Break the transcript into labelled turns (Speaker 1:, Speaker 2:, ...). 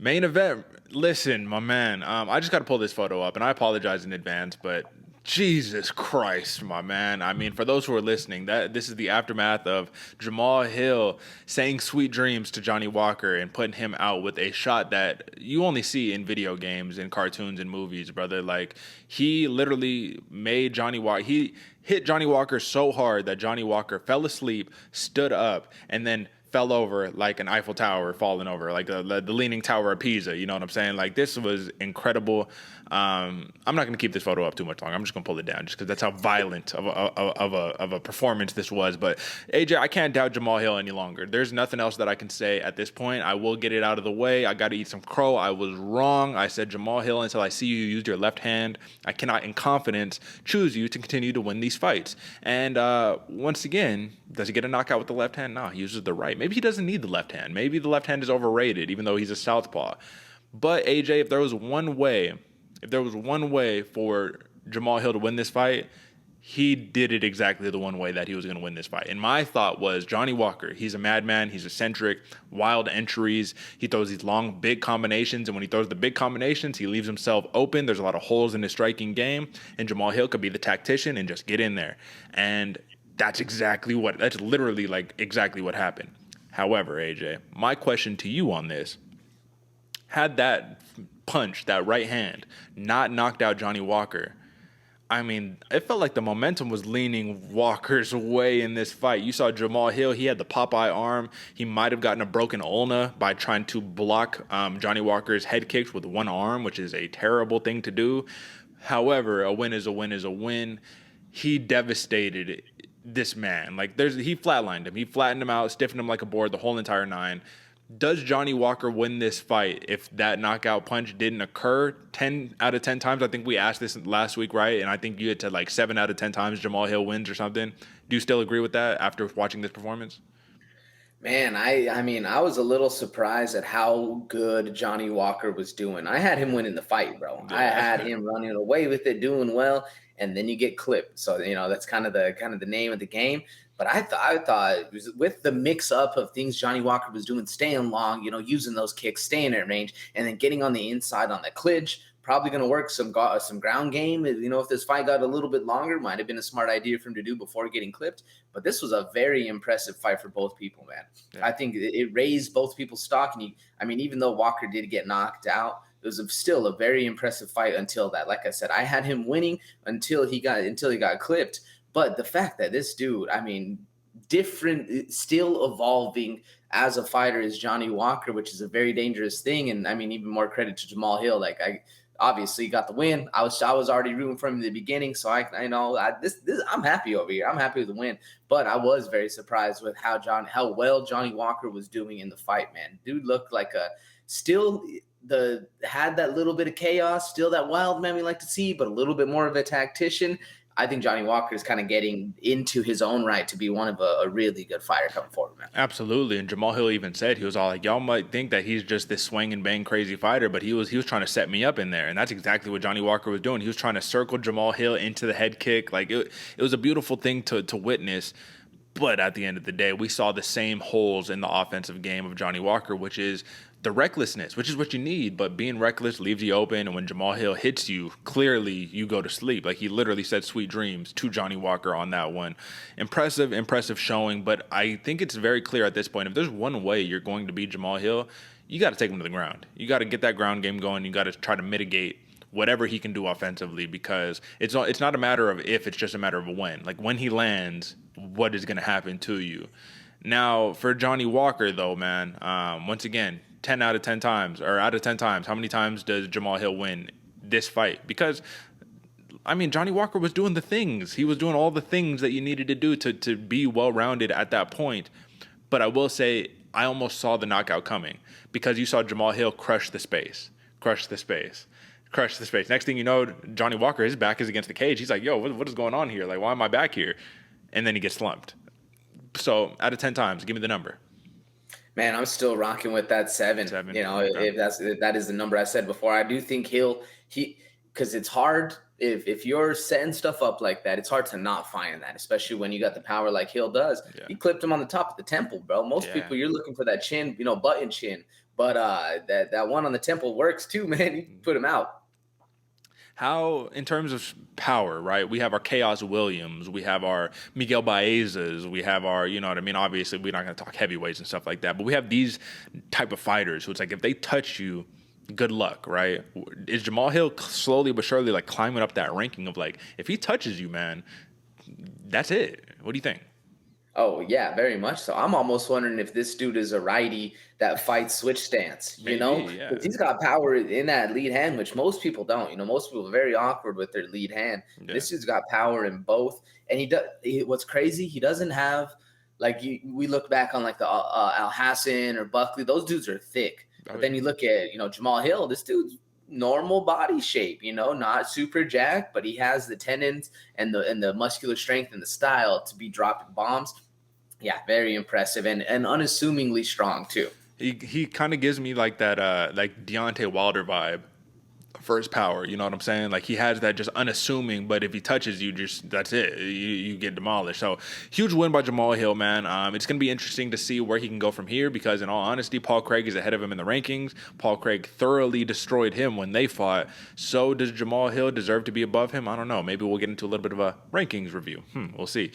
Speaker 1: Main event. Listen, my man. I just got to pull this photo up, and I apologize in advance, but Jesus Christ, my man. I mean, for those who are listening, that this is the aftermath of Jamal Hill saying sweet dreams to Johnny Walker and putting him out with a shot that you only see in video games and cartoons and movies, brother. Like he literally made Johnny Walker. He hit Johnny Walker so hard that Johnny Walker fell asleep, stood up, and then fell over like an Eiffel Tower falling over, like the Leaning Tower of Pisa. You know what I'm saying? Like this was incredible. I'm not going to keep this photo up too much longer. I'm just going to pull it down just because that's how violent of a performance this was. But AJ, I can't doubt Jamal Hill any longer. There's nothing else that I can say at this point. I will get it out of the way. I got to eat some crow. I was wrong. I said Jamal Hill until I see you use your left hand. I cannot, in confidence, choose you to continue to win these fights. And once again, does he get a knockout with the left hand? No, he uses the right. Maybe he doesn't need the left hand. Maybe the left hand is overrated, even though he's a southpaw. But AJ, if there was one way for Jamal Hill to win this fight, he did it exactly the one way that he was going to win this fight. And my thought was Johnny Walker, he's a madman, he's eccentric, wild entries. He throws these long, big combinations. And when he throws the big combinations, he leaves himself open. There's a lot of holes in his striking game. And Jamal Hill could be the tactician and just get in there. And that's literally like exactly what happened. However, AJ, my question to you on this, had that punch, that right hand, not knocked out Johnny Walker, I mean, it felt like the momentum was leaning Walker's way in this fight. You saw Jamal Hill, he had the Popeye arm. He might have gotten a broken ulna by trying to block Johnny Walker's head kicks with one arm, which is a terrible thing to do. However, a win is a win is a win. He devastated this man. He flatlined him. He flattened him out, stiffened him like a board the whole entire nine. Does Johnny Walker win this fight if that knockout punch didn't occur 10 out of 10 times? I think we asked this last week, right? And I think you had said like 7 out of 10 times Jamal Hill wins or something. Do you still agree with that after watching this performance?
Speaker 2: Man, I mean, I was a little surprised at how good Johnny Walker was doing. I had him winning the fight, bro. I had
Speaker 1: Yeah.
Speaker 2: him running away with it, doing well, and then you get clipped. So, that's kind of the name of the game. But I thought it was with the mix up of things Johnny Walker was doing, staying long, using those kicks, staying at range, and then getting on the inside on the clinch. Probably going to work some ground game. If this fight got a little bit longer, might have been a smart idea for him to do before getting clipped. But this was a very impressive fight for both people, man.
Speaker 1: Yeah.
Speaker 2: I think it raised both people's stock. And even though Walker did get knocked out, it was still a very impressive fight until that. Like I said, I had him winning until he got clipped. But the fact that this dude, different, still evolving as a fighter is Johnny Walker, which is a very dangerous thing. And even more credit to Jamal Hill. Like I obviously got the win. I was already rooting for him in the beginning, so I know I'm happy over here. I'm happy with the win, but I was very surprised with how well Johnny Walker was doing in the fight. Man, dude looked like had that little bit of chaos, still that wild man we like to see, but a little bit more of a tactician. I think Johnny Walker is kind of getting into his own right to be one of a really good fighter coming forward, man.
Speaker 1: Absolutely. And Jamal Hill even said, he was all like, y'all might think that he's just this swing and bang crazy fighter, but he was trying to set me up in there. And that's exactly what Johnny Walker was doing. He was trying to circle Jamal Hill into the head kick. Like it was a beautiful thing to witness. But at the end of the day, we saw the same holes in the offensive game of Johnny Walker, which is the recklessness, which is what you need. But being reckless leaves you open. And when Jamal Hill hits you, clearly you go to sleep. Like he literally said sweet dreams to Johnny Walker on that one. Impressive showing. But I think it's very clear at this point, if there's one way you're going to beat Jamal Hill, you got to take him to the ground. You got to get that ground game going. You got to try to mitigate whatever he can do offensively, because it's not a matter of if, it's just a matter of when. Like when he lands, what is going to happen to you? Now, for Johnny Walker, though, man, once again, 10 out of 10 times, or out of 10 times, how many times does Jamal Hill win this fight? Because, Johnny Walker was doing the things. He was doing all the things that you needed to do to be well-rounded at that point. But I will say, I almost saw the knockout coming, because you saw Jamal Hill crush the space. Next thing you know, Johnny Walker, his back is against the cage. He's like, yo, what is going on here? Like, why am I back here? And then he gets slumped. So out of 10 times, give me the number.
Speaker 2: Man, I'm still rocking with that 7.
Speaker 1: Seven.
Speaker 2: If that is the number I said before. I do think because it's hard if you're setting stuff up like that, it's hard to not find that, especially when you got the power like Hill does.
Speaker 1: Yeah.
Speaker 2: He clipped him on the top of the temple, bro. Most people, you're looking for that chin, button chin. But that one on the temple works too, man. You put him out.
Speaker 1: How, in terms of power, right? We have our Chaos Williams, we have our Miguel Baezas, we have our, you know what I mean? Obviously, we're not going to talk heavyweights and stuff like that, but we have these type of fighters who it's like if they touch you, good luck, right? Is Jamahal Hill slowly but surely like climbing up that ranking of like if he touches you, man, that's it? What do you think?
Speaker 2: Oh yeah, very much so. I'm almost wondering if this dude is a righty that fights switch stance, you know,
Speaker 1: Maybe, yeah,
Speaker 2: because he's got power in that lead hand, which most people don't. You know, most people are very awkward with their lead hand.
Speaker 1: yeah.
Speaker 2: This dude's got power in both, and he does. What's crazy, he doesn't have like we look back on like the Al Hassan or Buckley. Those dudes are thick,
Speaker 1: Oh,
Speaker 2: but
Speaker 1: yeah.
Speaker 2: then you look at Jamahal Hill. This dude's normal body shape, not super jacked, but he has the tendons and the muscular strength and the style to be dropping bombs. Yeah, very impressive and unassumingly strong too.
Speaker 1: He kind of gives me like that like Deontay Wilder vibe for his power. You know what I'm saying? Like he has that just unassuming, but if he touches you, just that's it. You get demolished. So huge win by Jamahal Hill, man. It's gonna be interesting to see where he can go from here because in all honesty, Paul Craig is ahead of him in the rankings. Paul Craig thoroughly destroyed him when they fought. So does Jamahal Hill deserve to be above him? I don't know. Maybe we'll get into a little bit of a rankings review. We'll see.